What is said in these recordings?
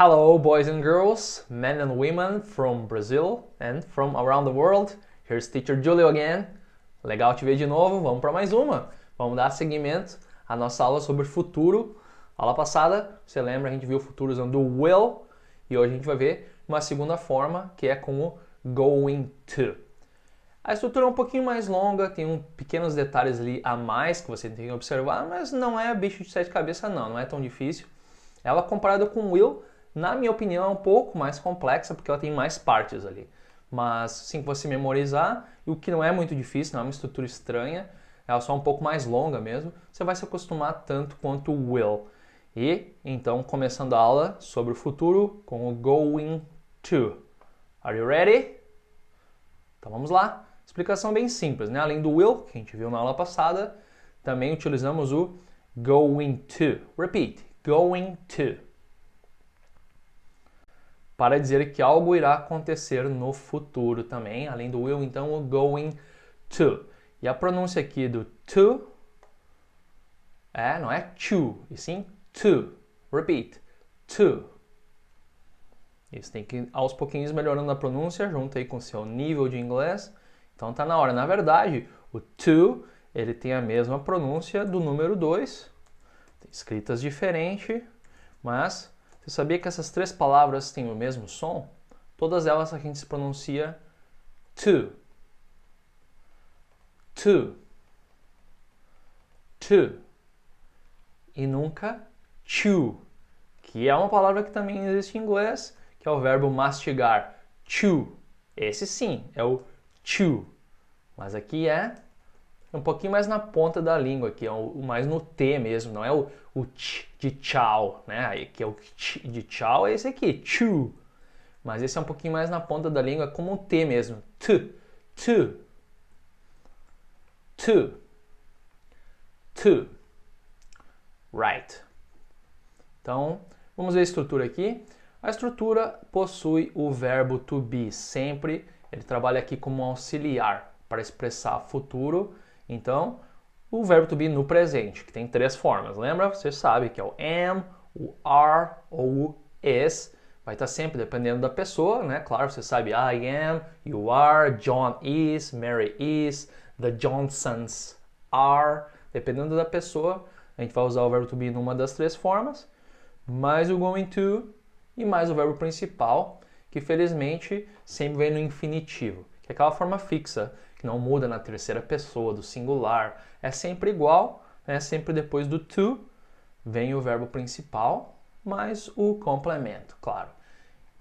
Hello, boys and girls, men and women from Brazil and from around the world. Here's Teacher Julio again. Legal te ver de novo, vamos para mais uma. Vamos dar seguimento à nossa aula sobre futuro. Aula passada, você lembra, a gente viu o futuro usando o will e hoje a gente vai ver uma segunda forma que é com o going to. A estrutura é um pouquinho mais longa, tem pequenos detalhes ali a mais que você tem que observar, mas não é bicho de sete cabeças não é tão difícil. Ela comparada com o will, na minha opinião, é um pouco mais complexa porque ela tem mais partes ali. Mas sim, que você memorizar, e o que não é muito difícil, não é uma estrutura estranha, ela é só um pouco mais longa mesmo, você vai se acostumar tanto quanto o will. E então, começando a aula sobre o futuro com o going to. Are you ready? Então vamos lá. Explicação bem simples, né? Além do will, que a gente viu na aula passada, também utilizamos o going to. Repeat. Going to. Para dizer que algo irá acontecer no futuro também. Além do will, então, o going to. E a pronúncia aqui do to não é to, e sim to. Repeat. To. Isso tem que ir aos pouquinhos melhorando a pronúncia, junto aí com o seu nível de inglês. Então tá na hora. Na verdade, o to, ele tem a mesma pronúncia do número 2. Escritas diferentes, mas você sabia que essas três palavras têm o mesmo som? Todas elas a gente se pronuncia to. To. To. E nunca chew, que é uma palavra que também existe em inglês, que é o verbo mastigar. Chew. Esse sim, é o chew. Mas aqui é um pouquinho mais na ponta da língua, aqui é mais no T mesmo, não é o ch de tchau, né? Aí que é o ch de tchau é esse aqui, chew. Mas esse é um pouquinho mais na ponta da língua, como um T mesmo. To, to, to, to. Right. Então, vamos ver a estrutura aqui. A estrutura possui o verbo to be, sempre ele trabalha aqui como um auxiliar para expressar futuro. Então, o verbo to be no presente, que tem três formas. Lembra? Você sabe que é o am, o are ou o is. Vai estar sempre dependendo da pessoa, né? Claro, você sabe I am, you are, John is, Mary is, the Johnsons are. Dependendo da pessoa, a gente vai usar o verbo to be numa das três formas, mais o going to e mais o verbo principal, que felizmente sempre vem no infinitivo, que é aquela forma fixa, que não muda na terceira pessoa, do singular, é sempre igual, né? Sempre depois do to vem o verbo principal, mais o complemento, claro.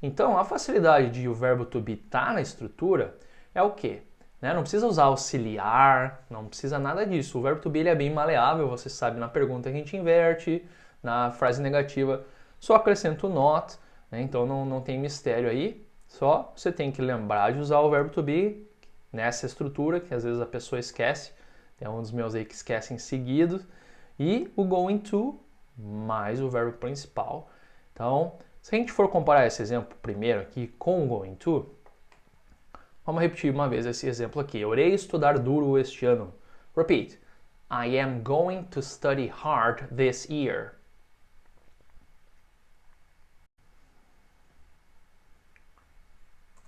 Então, a facilidade de o verbo to be estar na estrutura é o quê? Né? Não precisa usar auxiliar, não precisa nada disso. O verbo to be ele é bem maleável, você sabe, na pergunta a gente inverte, na frase negativa só acrescenta o not, né? Então não tem mistério aí, só você tem que lembrar de usar o verbo to be nessa estrutura, que às vezes a pessoa esquece, tem um dos meus aí que esquecem seguidos, e o going to mais o verbo principal. Então, se a gente for comparar esse exemplo primeiro aqui com o going to, vamos repetir uma vez esse exemplo aqui. Eu irei estudar duro este ano. Repeat. I am going to study hard this year.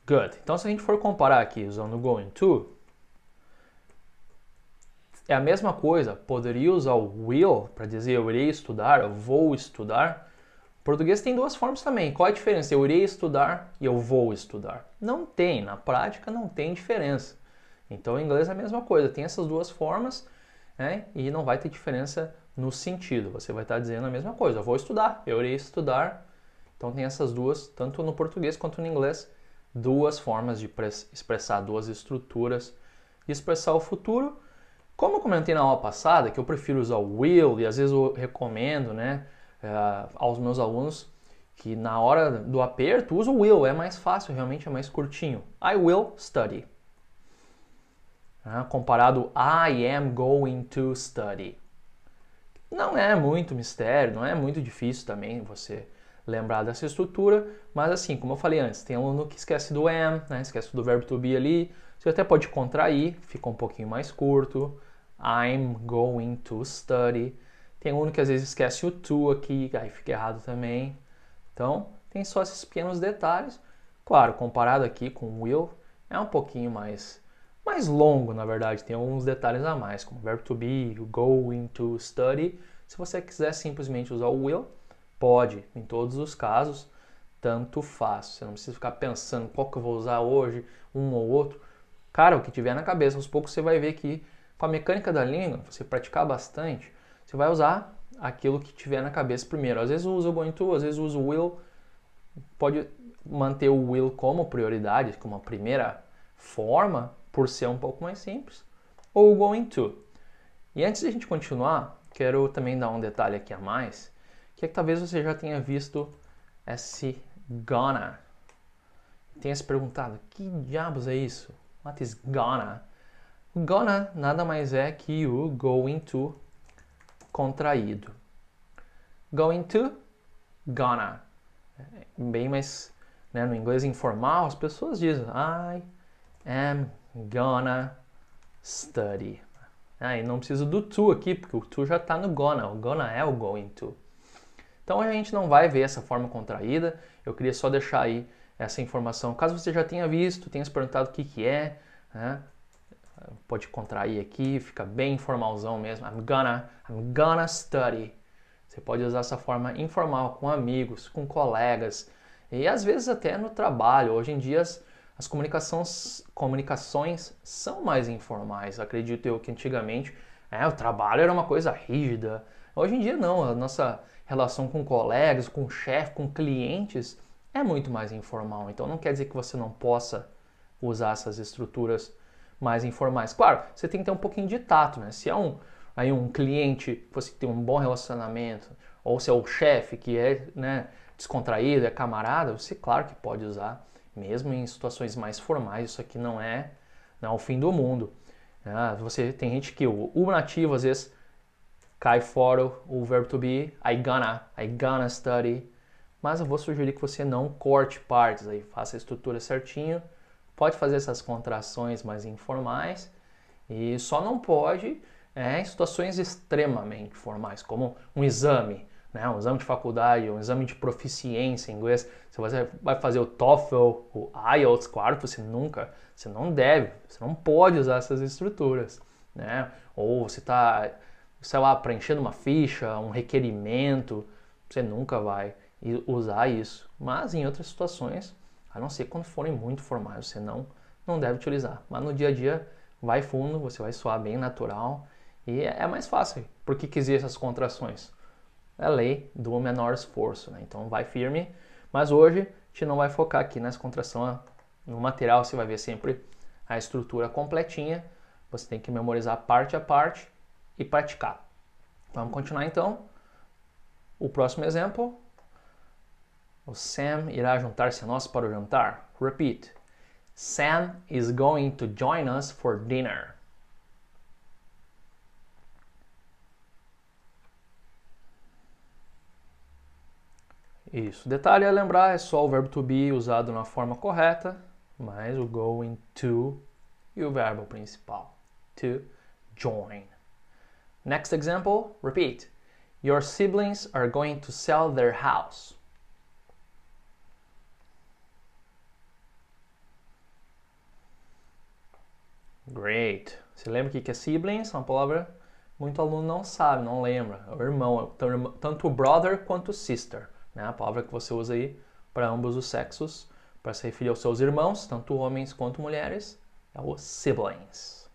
Good. Então, se a gente for comparar aqui usando o going to, é a mesma coisa. Poderia usar o will para dizer eu irei estudar, eu vou estudar. O português tem duas formas também. Qual é a diferença? Eu irei estudar e eu vou estudar. Não tem. Na prática, não tem diferença. Então, em inglês é a mesma coisa. Tem essas duas formas, né? E não vai ter diferença no sentido. Você vai estar dizendo a mesma coisa. Eu vou estudar, eu irei estudar. Então, tem essas duas, tanto no português quanto no inglês, duas formas de expressar, duas estruturas de expressar o futuro. Como eu comentei na aula passada, que eu prefiro usar o will, e às vezes eu recomendo, né, aos meus alunos, que na hora do aperto, usa o will, é mais fácil, realmente é mais curtinho. I will study. Comparado I am going to study. Não é muito mistério, não é muito difícil também você lembrar dessa estrutura, mas assim, como eu falei antes, tem aluno que esquece do am, né? Esquece do verbo to be ali, você até pode contrair, fica um pouquinho mais curto. I'm going to study. Tem aluno que às vezes esquece o to aqui, aí fica errado também. Então, tem só esses pequenos detalhes. Claro, comparado aqui com will, é um pouquinho mais longo, na verdade. Tem alguns detalhes a mais, como verbo to be, going to study. Se você quiser simplesmente usar o will, pode, em todos os casos, tanto faz. Você não precisa ficar pensando qual que eu vou usar hoje, um ou outro. Cara, o que tiver na cabeça, aos poucos você vai ver que com a mecânica da língua, você praticar bastante, você vai usar aquilo que tiver na cabeça primeiro. Às vezes usa o going to, às vezes usa o will. Pode manter o will como prioridade, como a primeira forma, por ser um pouco mais simples, ou o going to. E antes de a gente continuar, quero também dar um detalhe aqui a mais, que é que talvez você já tenha visto esse gonna. Tenha se perguntado, que diabos é isso? What is gonna? Gonna nada mais é que o going to contraído. Going to, gonna. Bem mais, né, no inglês informal, as pessoas dizem I am gonna study. E não preciso do to aqui, porque o to já está no gonna. O gonna é o going to. Então a gente não vai ver essa forma contraída. Eu queria só deixar aí essa informação. Caso você já tenha visto, tenha se perguntado o que é, né? Pode contrair aqui, fica bem informalzão mesmo. I'm gonna study. Você pode usar essa forma informal com amigos, com colegas e às vezes até no trabalho. Hoje em dia as comunicações são mais informais. Acredito eu que antigamente o trabalho era uma coisa rígida. Hoje em dia não, a nossa relação com colegas, com chefe, com clientes é muito mais informal. Então não quer dizer que você não possa usar essas estruturas mais informais. Claro, você tem que ter um pouquinho de tato, né? Se é um cliente que você tem um bom relacionamento, ou se é o chefe que é, né, descontraído, é camarada, você claro que pode usar, mesmo em situações mais formais. Isso aqui não é o fim do mundo. Você tem gente que o nativo às vezes cai fora o verbo to be, I gonna study, mas eu vou sugerir que você não corte partes aí, faça a estrutura certinho. Pode fazer essas contrações mais informais e só não pode em situações extremamente formais, como um exame, né? Um exame de faculdade, um exame de proficiência em inglês. Se você vai fazer o TOEFL, o IELTS, claro que você não deve, você não pode usar essas estruturas, né? Ou você está, sei lá, preenchendo uma ficha, um requerimento, você nunca vai usar isso. Mas em outras situações, a não ser quando forem muito formais, você não deve utilizar. Mas no dia a dia, vai fundo, você vai soar bem natural e é mais fácil. Por que existem essas contrações? É a lei do menor esforço, né? Então vai firme. Mas hoje a gente não vai focar aqui nessa contração. No material você vai ver sempre a estrutura completinha. Você tem que memorizar parte a parte e praticar. Vamos continuar então. O próximo exemplo. O Sam irá juntar-se a nós para o jantar. Repeat. Sam is going to join us for dinner. Isso. Detalhe a lembrar, é só o verbo to be usado na forma correta, mais o going to e o verbo principal. To join. Next example, repeat. Your siblings are going to sell their house. Great. Você lembra o que é siblings? Uma palavra muito aluno não sabe, não lembra. É o irmão, tanto o brother quanto o sister, né? A palavra que você usa aí para ambos os sexos, para se referir aos seus irmãos, tanto homens quanto mulheres, é o siblings.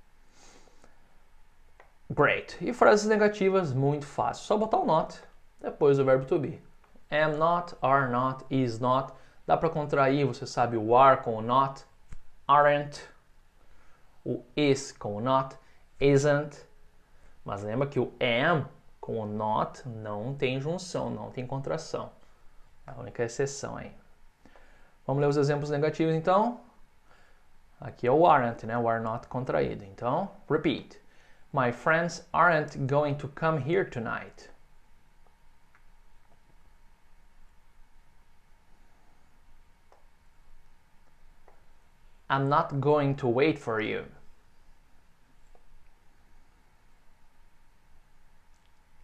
Great. E frases negativas, muito fácil. Só botar o not depois do verbo to be. Am not, are not, is not. Dá para contrair, você sabe, o are com o not, aren't. O is com o not, isn't. Mas lembra que o am com o not não tem junção, não tem contração. É a única exceção aí. Vamos ler os exemplos negativos então. Aqui é o aren't, né? O are not contraído. Então, repeat. My friends aren't going to come here tonight. I'm not going to wait for you.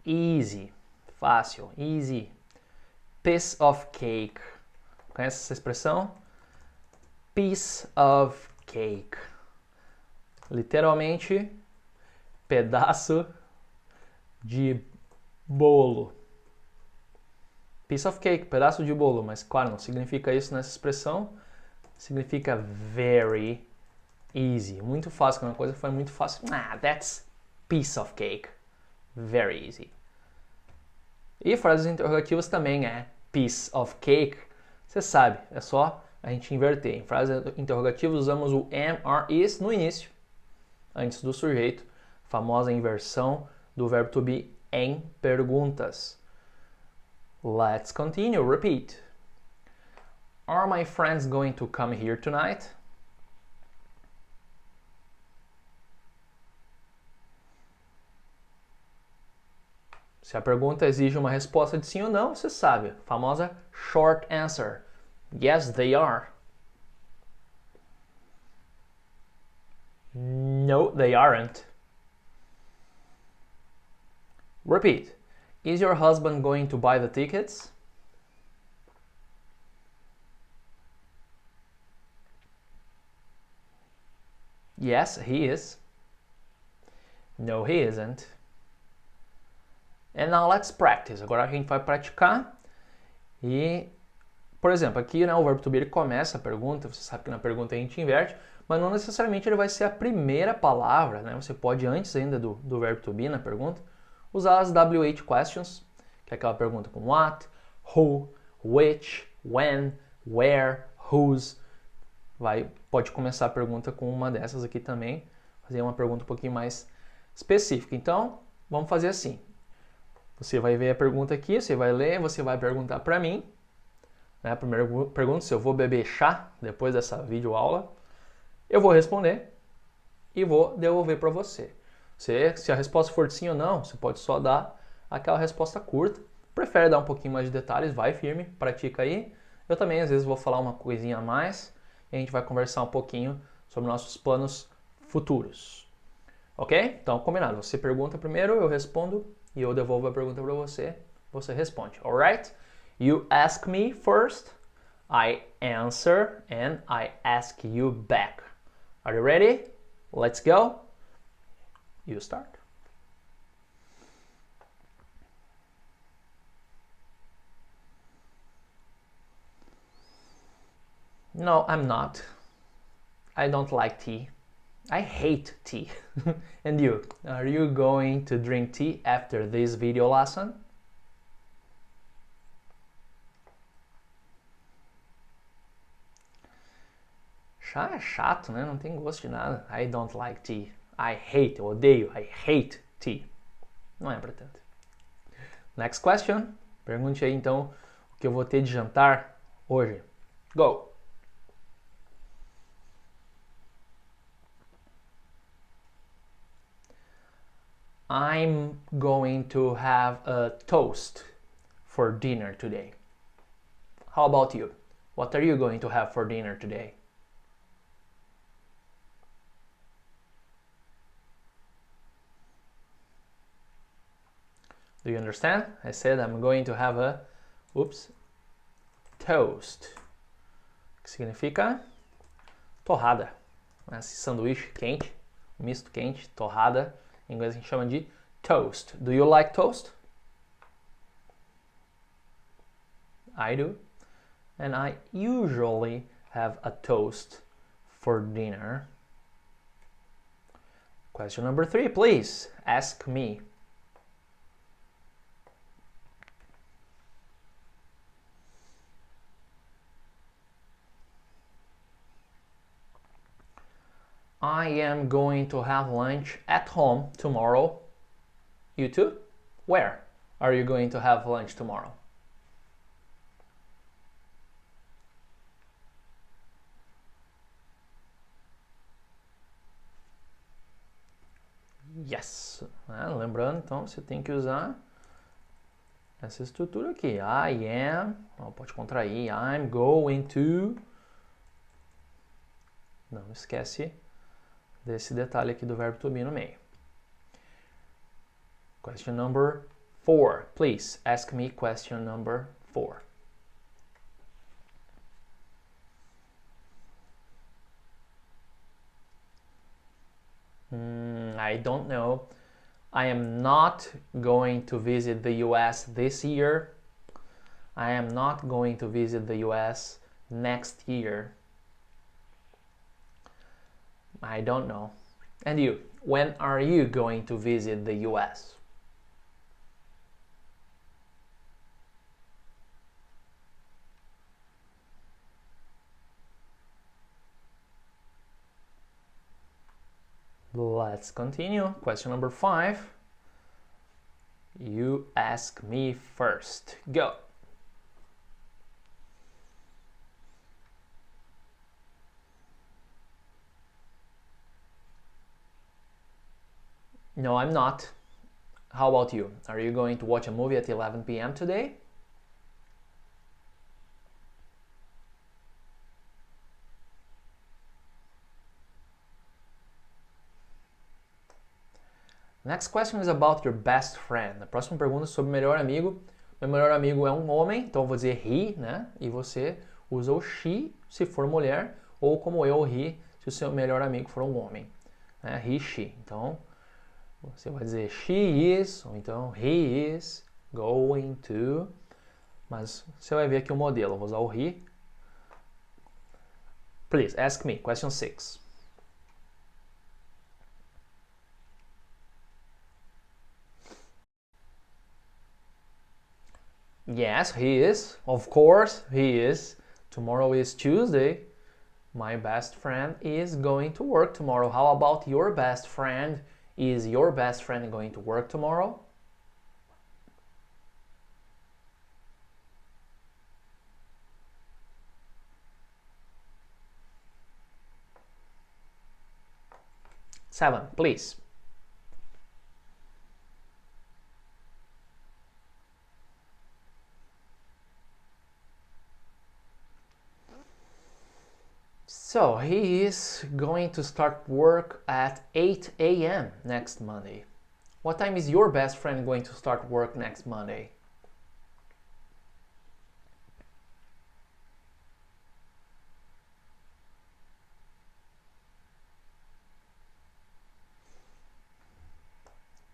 Easy. Fácil. Easy. Piece of cake. Conhece essa expressão? Piece of cake. Literalmente, pedaço de bolo. Piece of cake, pedaço de bolo, mas claro, não significa isso nessa expressão. Significa very easy, muito fácil. Quando a coisa foi muito fácil, that's piece of cake. Very easy. E frases interrogativas também é piece of cake. Você sabe, é só a gente inverter. Em frases interrogativas usamos o am, are, is no início, antes do sujeito. Famosa inversão do verbo to be em perguntas. Let's continue. Repeat. Are my friends going to come here tonight? Se a pergunta exige uma resposta de sim ou não, você sabe. A famosa short answer. Yes, they are. No, they aren't. Repeat. Is your husband going to buy the tickets? Yes, he is. No, he isn't. And now let's practice. Agora a gente vai praticar. E, por exemplo, aqui o verbo to be ele começa a pergunta. Você sabe que na pergunta a gente inverte, mas não necessariamente ele vai ser a primeira palavra, né? Você pode, antes ainda do verbo to be na pergunta, usar as WH questions, que é aquela pergunta com what, who, which, when, where, whose. Pode começar a pergunta com uma dessas aqui também, fazer uma pergunta um pouquinho mais específica. Então, vamos fazer assim. Você vai ver a pergunta aqui, você vai ler, você vai perguntar para mim. Né? A primeira pergunta, se eu vou beber chá depois dessa videoaula. Eu vou responder e vou devolver para você. Se a resposta for sim ou não, você pode só dar aquela resposta curta. Prefere dar um pouquinho mais de detalhes, vai firme, pratica aí. Eu também às vezes vou falar uma coisinha a mais e a gente vai conversar um pouquinho sobre nossos planos futuros. Ok? Então, combinado. Você pergunta primeiro, eu respondo e eu devolvo a pergunta para você. Você responde. Alright? You ask me first, I answer and I ask you back. Are you ready? Let's go. You start. No, I'm not. I don't like tea. I hate tea. And you? Are you going to drink tea after this video lesson? Chá é chato, né? Não tem gosto de nada. I don't like tea. I hate, eu odeio. I hate tea. Não é pra tanto. Next question. Pergunte aí então o que eu vou ter de jantar hoje. Go! I'm going to have a toast for dinner today. How about you? What are you going to have for dinner today? Do you understand? I said I'm going to have a, toast. Que significa torrada. Esse sanduíche quente, misto quente, torrada. Em inglês a gente chama de toast. Do you like toast? I do. And I usually have a toast for dinner. Question number 3, please. Ask me. I am going to have lunch at home tomorrow. You too? Where are you going to have lunch tomorrow? Yes. Lembrando, então, você tem que usar essa estrutura aqui. I am, pode contrair. I'm going to. Não esquece desse detalhe aqui do verbo to be no meio. Question number 4. Please ask me question number 4. I don't know. I am not going to visit the US this year. I am not going to visit the US next year. I don't know. And you, when are you going to visit the US? Let's continue. Question number 5. You ask me first. Go. No, I'm not. How about you? Are you going to watch a movie at 11 p.m. today? Next question is about your best friend. A próxima pergunta é sobre o melhor amigo. Meu melhor amigo é um homem, então eu vou dizer he, né? E você usa o she se for mulher, ou como eu, he, se o seu melhor amigo for um homem. Né? He, she. Então, você vai dizer she is, ou então he is going to. Mas você vai ver aqui o modelo. Eu vou usar o he. Please, ask me. Question 6. Yes, he is. Of course, he is. Tomorrow is Tuesday. My best friend is going to work tomorrow. How about your best friend? Is your best friend going to work tomorrow? Seven, please. So he is going to start work at 8 a.m. next Monday. What time is your best friend going to start work next Monday?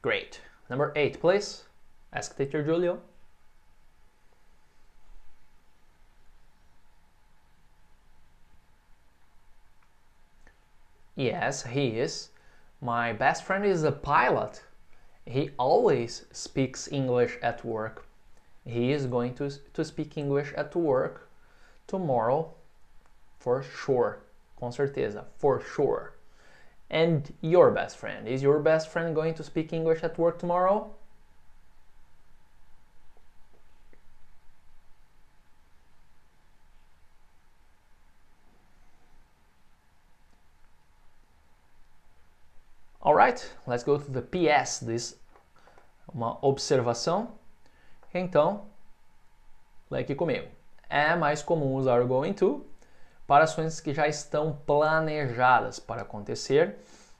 Great. Number 8, please. Ask Teacher Julio. Yes, he is. My best friend is a pilot. He always speaks English at work. He is going to speak English at work tomorrow for sure. Com certeza, for sure. And your best friend? Is your best friend going to speak English at work tomorrow? Alright, let's go to the PS. This uma observação. Então, lê aqui comigo. É mais comum usar o going to para ações que já estão planejadas para acontecer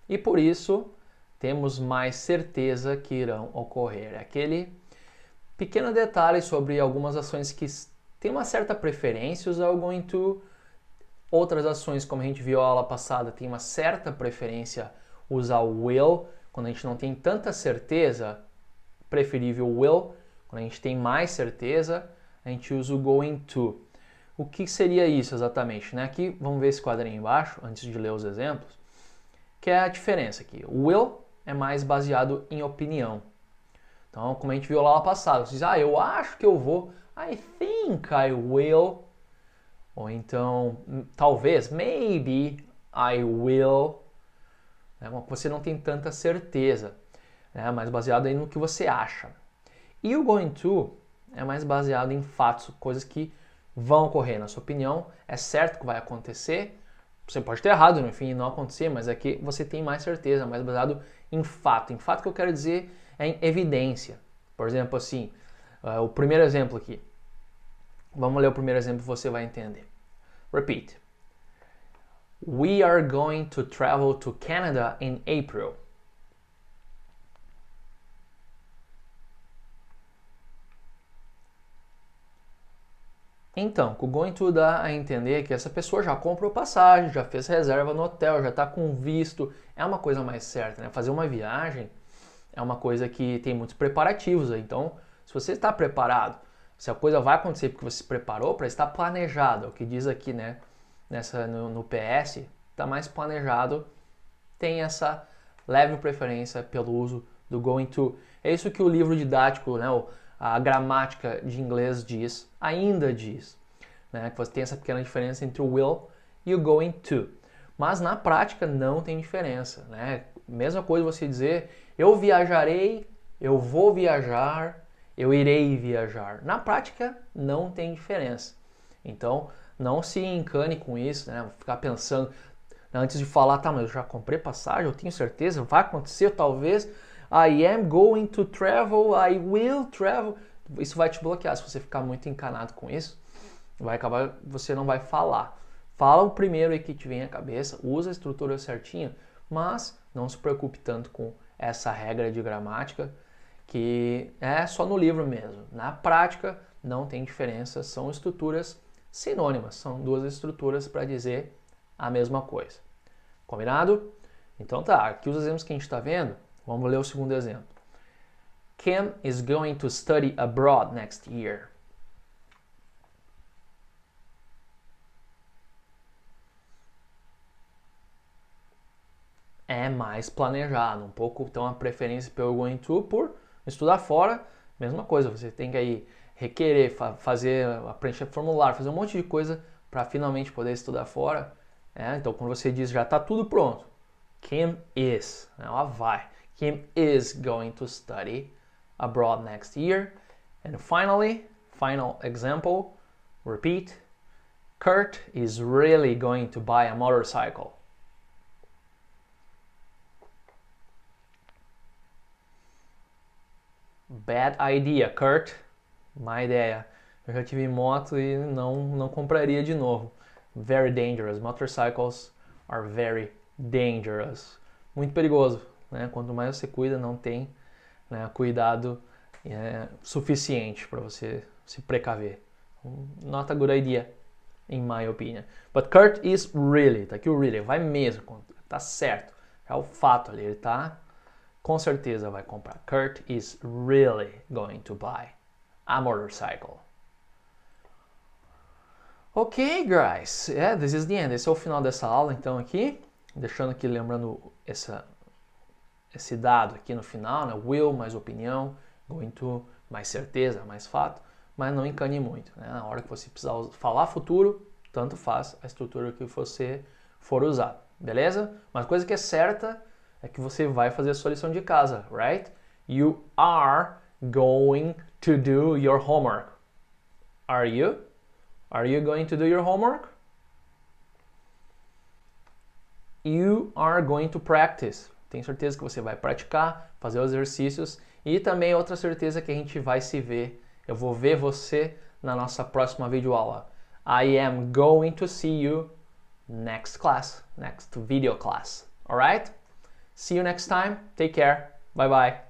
e por isso temos mais certeza que irão ocorrer. É aquele pequeno detalhe sobre algumas ações que têm uma certa preferência usar o going to. Outras ações, como a gente viu na aula passada, tem uma certa preferência usar o will. Quando a gente não tem tanta certeza, preferível will. Quando a gente tem mais certeza, a gente usa o going to. O que seria isso exatamente? Né? Aqui, vamos ver esse quadrinho embaixo, antes de ler os exemplos, que é a diferença aqui. O will é mais baseado em opinião. Então, como a gente viu lá passado, você diz, eu acho que eu vou, I think I will. Ou então, talvez, maybe I will. Você não tem tanta certeza, né? Mais baseado aí no que você acha. E o going to é mais baseado em fatos, coisas que vão ocorrer. Na sua opinião, é certo que vai acontecer. Você pode ter errado, no fim, não acontecer, mas aqui você tem mais certeza, mais baseado em fato. Em fato que eu quero dizer é em evidência. Por exemplo, assim, o primeiro exemplo aqui. Vamos ler o primeiro exemplo e você vai entender. Repeat. We are going to travel to Canada in April. Então, o going to dá a entender que essa pessoa já comprou passagem, já fez reserva no hotel, já está com visto. É uma coisa mais certa, né? Fazer uma viagem é uma coisa que tem muitos preparativos. Então, se você está preparado, se a coisa vai acontecer porque você se preparou, para estar planejado, é o que diz aqui, né? No PS, está mais planejado, tem essa leve preferência pelo uso do going to. É isso que o livro didático, né? A gramática de inglês ainda diz, né, que você tem essa pequena diferença entre o will e o going to. Mas na prática não tem diferença, né? Mesma coisa você dizer eu viajarei, eu vou viajar, eu irei viajar. Na prática não tem diferença. Então não se encane com isso, né? Ficar pensando antes de falar, tá, mas eu já comprei passagem, eu tenho certeza, vai acontecer talvez. I am going to travel, I will travel. Isso vai te bloquear. Se você ficar muito encanado com isso, vai acabar, você não vai falar. Fala o primeiro aí que te vem à cabeça, usa a estrutura certinha, mas não se preocupe tanto com essa regra de gramática, que é só no livro mesmo. Na prática, não tem diferença, são estruturas sinônimas, são duas estruturas para dizer a mesma coisa. Combinado? Então tá, aqui os exemplos que a gente está vendo. Vamos ler o segundo exemplo. Kim is going to study abroad next year. É mais planejado, um pouco, então a preferência pelo going to por estudar fora, mesma coisa, você tem que aí requerer, preencher formulário, fazer um monte de coisa para finalmente poder estudar fora. Então quando você diz já está tudo pronto, Kim is, ela vai. Kim is going to study abroad next year. And finally, final example, repeat. Kurt is really going to buy a motorcycle. Bad idea, Kurt. Má ideia. Eu já tive moto e não compraria de novo. Very dangerous. Motorcycles are very dangerous. Muito perigoso. Né? Quanto mais você cuida, não tem, né, cuidado suficiente para você se precaver. Not a good idea, in my opinion. But Kurt is really, tá aqui o really, vai mesmo, tá certo. É o fato ali, ele tá, com certeza vai comprar. Kurt is really going to buy a motorcycle. Ok, guys, this is the end. Esse é o final dessa aula, então, aqui. Deixando aqui, lembrando esse dado aqui no final, né? Will mais opinião, going to mais certeza, mais fato, mas não encane muito, né? Na hora que você precisar falar futuro, tanto faz a estrutura que você for usar, beleza? Mas coisa que é certa é que você vai fazer a sua lição de casa, right? You are going to do your homework. Are you? Are you going to do your homework? You are going to practice. Tenho certeza que você vai praticar, fazer os exercícios e também outra certeza que a gente vai se ver. Eu vou ver você na nossa próxima videoaula. I am going to see you next class, next video class. Alright? See you next time. Take care. Bye bye.